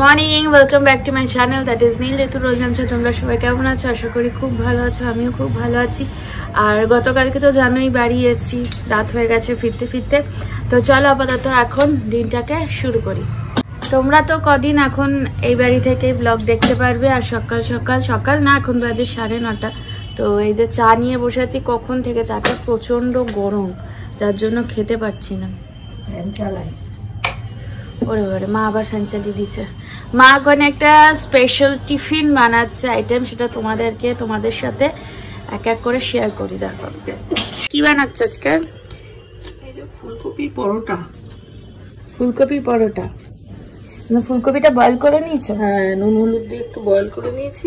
Morning, welcome back to my channel that is Neel Ritu রোজাঞ্চ। তোমরা সবাই কেমন আছো? আশা করি খুব ভালো আছো, আমিও খুব ভালো আছি। আর গতকালকে তো জানোই বাড়ি এসেছি, রাত হয়ে গেছে ফিরতে ফিরতে। তো চলো আপাতত এখন দিনটাকে শুরু করি। তোমরা তো কদিন এখন এই বাড়ি থেকেই ব্লগ দেখতে পারবে। আর সকাল না, এখন বাজে 9:30। তো এই যে চা নিয়ে বসে আছি, কখন থেকে চাটা প্রচন্ড গরম, যার জন্য খেতে পারছি না। ফ্যান চালাই। ওরে ওরে, মা আবার ফ্যান চালিয়ে দিচ্ছে। মা ওখানে একটা স্পেশাল টিফিন বানাচ্ছে আইটেম, সেটা তোমাদের সাথে এক এক করে শেয়ার করি। দেখো কি বানাচ্ছে আজকে। ফুলকপির পরোটা। ফুলকপির পরোটা? ফুলকপিটা বয়েল করে নিয়েছো? হ্যাঁ, নুন হলুদ দিয়ে একটু বয়েল করে নিয়েছি।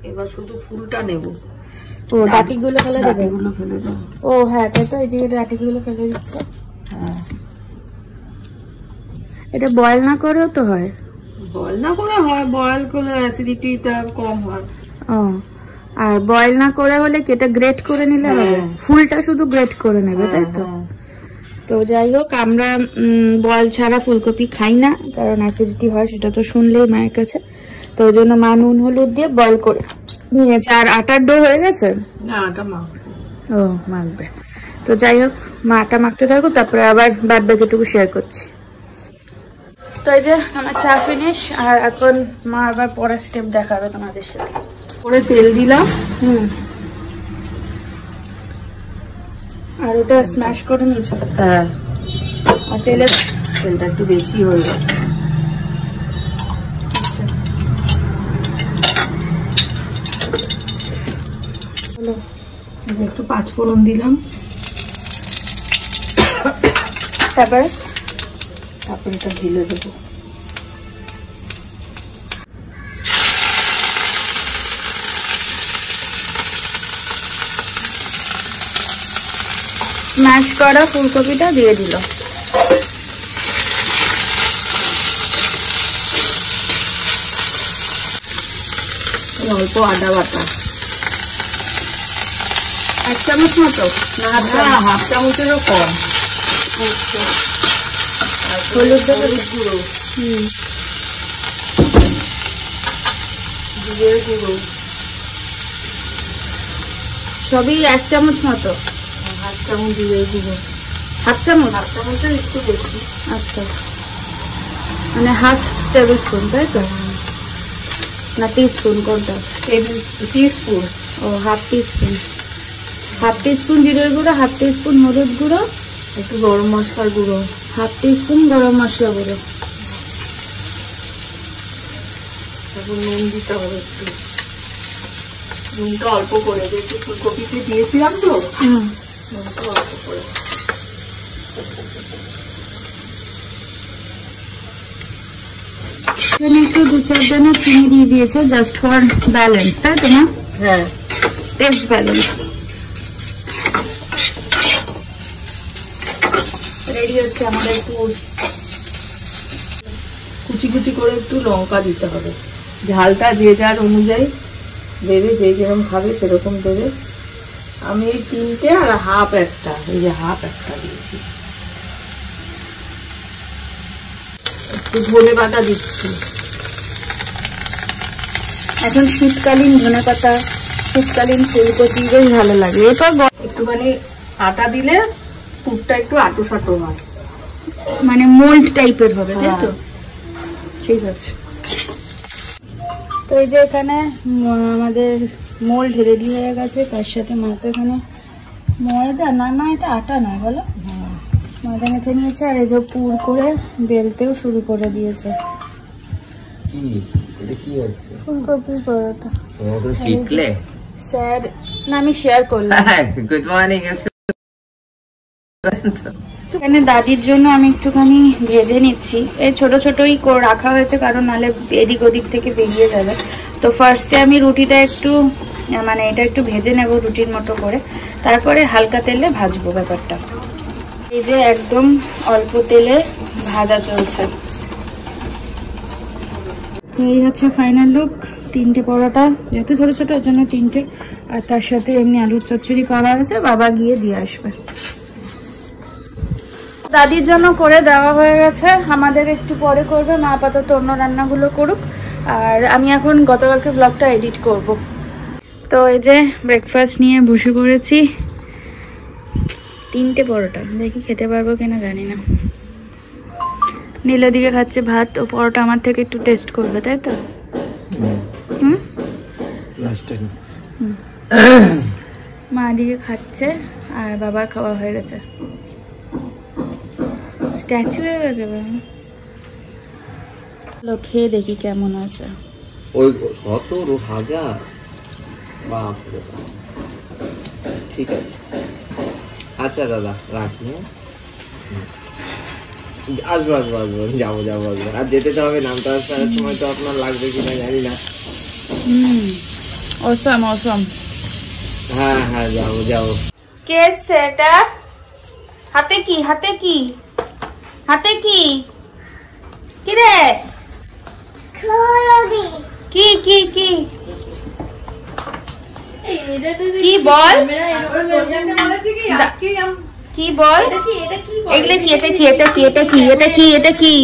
এবার শুধু ফুলটা নেব। ও, ডাটিগুলো ফেলে দেবে? ডাটিগুলো ফেলে দেবো। ও হ্যাঁ, তাই তো, এই যে ডাটিগুলো ফেলে দিচ্ছে। হ্যাঁ, এটা বয়েল না করেও তো হয়? বয়েল না করে হয়, বয়েল করলে অ্যাসিডিটিটা কম হয়। ও, আর বয়েল না করে হলে কি এটা গ্রেট করে নিলে হবে? ফুলটা শুধু গ্রেট করে নেবে, তাই তো? তো যাই হোক, আমরা বয়েল ছাড়া ফুলকপি খাই না, কারণ অ্যাসিডিটি হয়, সেটা তো শুনলেই মায়ের কাছে। তো ওই জন্য মা নুন হলুদ দিয়ে বয়েল করে নিয়েছে। আর আটার ডো হয়ে গেছে? না, আটা মাখবে। ও, মাখবে। তো যাই হোক, মা আটা মাখতে থাকো, তারপরে আবার বাদ বাকিটুকু শেয়ার করছি। তো এই যে আমার চা ফিনিশ, আর এখন মা আবার পরের স্টেপ দেখাবে তোমাদের সাথে। পরে তেল দিলাম। আর ওটা স্ম্যাশ করে নিয়েছো? হ্যাঁ, আর তেলটা একটু বেশি হয়ে গেছে। একটু পাঁচফোড়ন দিলাম। তারপরে এটা ঢেলে দেবো। স্ম্যাশ করা ফুলকপিটা দিয়ে দিল। অল্প আদা বাটা, 1 চামচ মতো? না, হাফ চামচেরও কম। হলুদ গুঁড়ো, জিরের গুঁড়ো সবই 1 চামচ মতো। হাফ চামচ জিরের গুঁড়ো। হাফ চামচ? হাফ চামচের একটু বেশি। আচ্ছা, মানে হাফ টেবিল স্পুন, তাই তো? না টিস্পুন কোনটা? টিস্পুন। ও, হাফ টিস্পুন। হাফ টিস্পুন জিরের গুঁড়ো, হাফ টিস্পুন হলুদ গুঁড়ো, একটু গরম মশলার গুঁড়ো, হাফ টিস্পুন গরম মশলা গুঁড়ো। তারপর নুন দিতে হবে একটু। নুনটা অল্প করে, যেহেতু ফুলকপিতে দিয়েছিলাম তো, নুনটা অল্প করে। এখানে একটু 2-4 দানা চিনি দিয়ে দিয়েছে, জাস্ট ফর ব্যালেন্স, তাই তো না? হ্যাঁ, টেস্ট ব্যালেন্স। রেডি হচ্ছে আমাদের পুর। কুচি কুচি করে একটু লঙ্কা দিতে হবে। ঝালটা যে যার অনুযায়ী দেবে, যে যেরকম খাবে সেরকম দেবে। আমি এই 3টে আর হাফ একটা, এই যে হাফ একটা দিয়েছি। একটু ধনে পাতা দিচ্ছি। এখন শীতকালীন ধনেপাতা, শীতকালীন ফুলকপি বেশ ভালো লাগে। এরপর একটুখানি আটা দিলে পুরটা একটু আটো সাটো হয়, মানে মোল্ড টাইপের হবে, তাই তো? ঠিক আছে। তো এই যে এখানে আমাদের মোল্ড রেডি হয়ে গেছে, তার সাথে মা তো এখানে ময়দা না, মা এটা আটা নয় বলো, ময়দা মেখে নিয়েছে। আর এই যে পুর করে বেলতেও শুরু করে দিয়েছে। ফুলকপির পরোটা। শিখলে স্যার না, আমি শেয়ার করলাম। Good morning. এখানে দাদির জন্য আমি একটুখানি ভেজে নিচ্ছি। এই ছোট ছোটই রাখা হয়েছে, কারণ নাহলে এদিক ওদিক থেকে বেরিয়ে যাবে। তো ফার্স্টে আমি রুটিটা একটু, মানে এটা একটু ভেজে নেব রুটির মতো করে, তারপরে হালকা তেলে ভাজবো ব্যাপারটা। এই যে একদম অল্প তেলে ভাজা চলছে। এই হচ্ছে ফাইনাল লুক। 3টে পরোটা, যেহেতু ছোট ছোট ওর জন্য 3টে, আর তার সাথে এমনি আলুর চচ্চড়ি করা হয়েছে, বাবা গিয়ে দিয়ে আসবে। দাদির জন্য করে দেওয়া হয়ে গেছে, আমাদের একটু পরে করবে, মা আপাতত অন্য রান্নাগুলো করুক। আর আমি এখন গতকালকে ব্লগটা এডিট করব। তো এই যে ব্রেকফাস্ট নিয়ে বসে পড়েছি, 3টে পরোটা, দেখি খেতে পারবো কিনা জানি না। নীল দিকে খাচ্ছে ভাত, ও পরোটা আমার থেকে একটু টেস্ট করবে, তাই তো? মা দিকে খাচ্ছে আর বাবার খাওয়া হয়ে গেছে। স্ট্যাচু হয়ে গেছে, খেয়ে দেখি কেমন আছে। ওই কত হাজার, বাপ রে বাপ। ঠিক আছে, আচ্ছা দাদা রাখি, আসবো আসবো আসবো, যাবো যাবো আসবো। আর যেতে তো হবে, নামটা আসার সময় তো আপনার লাগবে কিনা জানি না। অসম অসম। হ্যাঁ হ্যাঁ যাবো যাবো। কে এসছে এটা? হাতে কি? হাতে কি? হাতে কি? কি রে? কি কি কি কি বল? কি বল? এগুলো কি? এটা কি? এটা কি? এটা কি? এটা কি? এটা কি?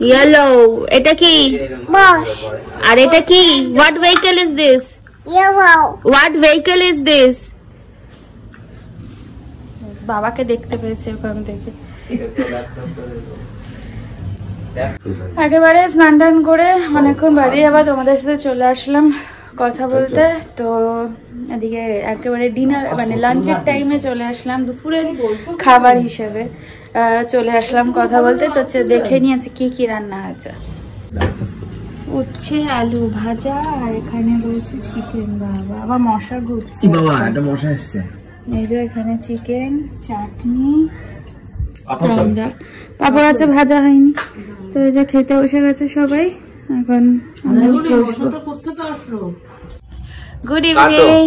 ইয়েলো। এটা কি? আর এটা কি? What vehicle is this? What vehicle is this? বাবাকে দেখতে পেয়েছে ওখান থেকে। একেবারে স্নান টান করে অনেকক্ষণ বাড়ি আবার তোমাদের সাথে চলে আসলাম কথা বলতে। তো এদিকে একেবারে ডিনার মানে লাঞ্চের টাইমে চলে আসলাম, দুপুরের খাবার হিসেবে চলে আসলাম কথা বলতে। তো দেখে নিয়েছি কি কি রান্না হয়েছে। উচ্ছে আলু ভাজা, আর এখানে রয়েছে চিকেন। বাবা আবার মশা ঘুরছে, মশা এসছে। এই যে এখানে চিকেন, চাটনি, পাপড় আছে, ভাজা হয়নি। তো এই যে খেতে বসে গেছে সবাই, এখন গুড ইভিনিং।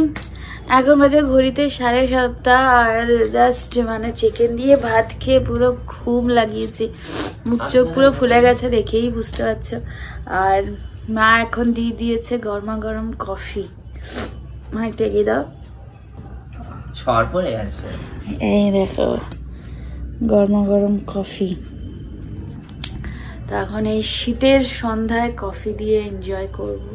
এখন বাজে ঘড়িতে 7:30 আর জাস্ট মানে চিকেন দিয়ে ভাত খেয়ে পুরো ঘুম লাগিয়েছি, মুখ চোখ পুরো ফুলে গেছে, দেখেই বুঝতে পারছো। আর মা এখন দিয়ে দিয়েছে গরমা গরম কফি। মা একটু এগিয়ে দাও, ছড় পড়ে গেছে। এই দেখো গরমা গরম কফি। তো এখন এই শীতের সন্ধ্যায় কফি দিয়ে এনজয় করব।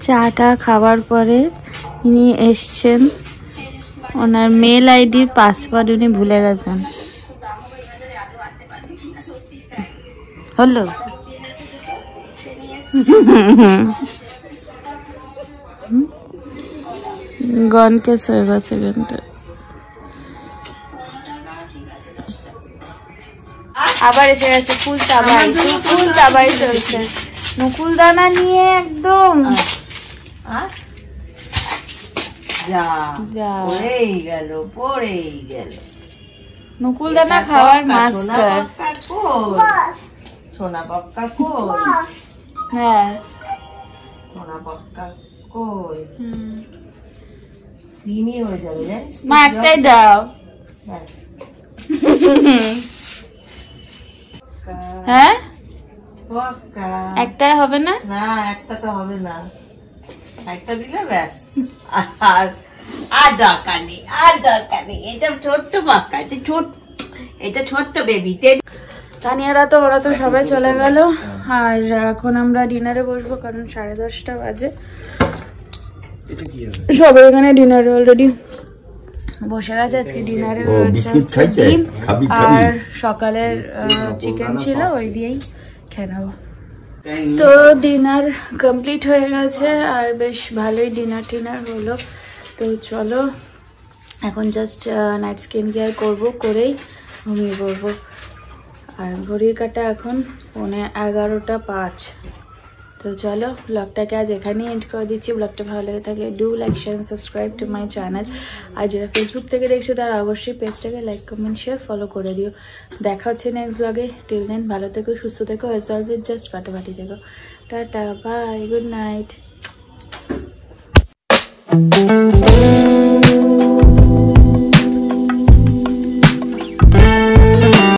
চাটা খাবার পরে ইনি এসছেন, ওনার মেল আইডির পাসওয়ার্ড উনি ভুলে গেছেন। হলো গনকে হয়ে গেছে কিন্তু। আবার এসে গেছে ফুল তাবাই, ফুল তাবাই চলছে, নকুল দানা নিয়ে একদম নকুল দানা খাওয়ার মাস্টার। সোনা পাক্কা হ্যাঁ সোনা পাক্কা কই ক্রিমি হয়ে যাবে জানিস। মা একটাই দাও। হ্যাঁ একটাই হবে না? না একটা তো হবে না, একটা দিলে ব্যাস। আর আর দরকার নেই, আর দরকার নেই। এটা ছোট্ট পাক্কা, এটা ছোট্ট বেবি। তানিয়ারা তো ওরা তো সবাই চলে গেল, আর এখন আমরা ডিনারে বসবো, কারণ 10:30 বাজে। সবাই এখানে ডিনারে অলরেডি বসে গেছে। আজকে ডিনারে রয়েছে ডিম আর সকালের চিকেন ছিল, ওই দিয়েই খেয়ে নেবো। তো ডিনার কমপ্লিট হয়ে গেছে, আর বেশ ভালোই ডিনার টিনার হলো। তো চলো এখন জাস্ট নাইট স্কিন কেয়ার করবো, করেই ঘুমিয়ে পড়বো। আর ঘড়ির কাটা এখন 11:05। তো চলো ব্লগটাকে আজ এখানেই এন্ড করে দিচ্ছি। ব্লগটা ভালো লেগে থাকলে do like share and subscribe to my channel. আর যারা ফেসবুক থেকে দেখছো তারা অবশ্যই পেজটাকে লাইক কমেন্ট শেয়ার ফলো করে দিও। দেখা হচ্ছে নেক্সট ব্লগে। টিল দেন ভালো থেকো, সুস্থ থেকো, অ্যাজ অলওয়েজ জাস্ট ফাটাফাটি থেকো। Tata, bye, good night.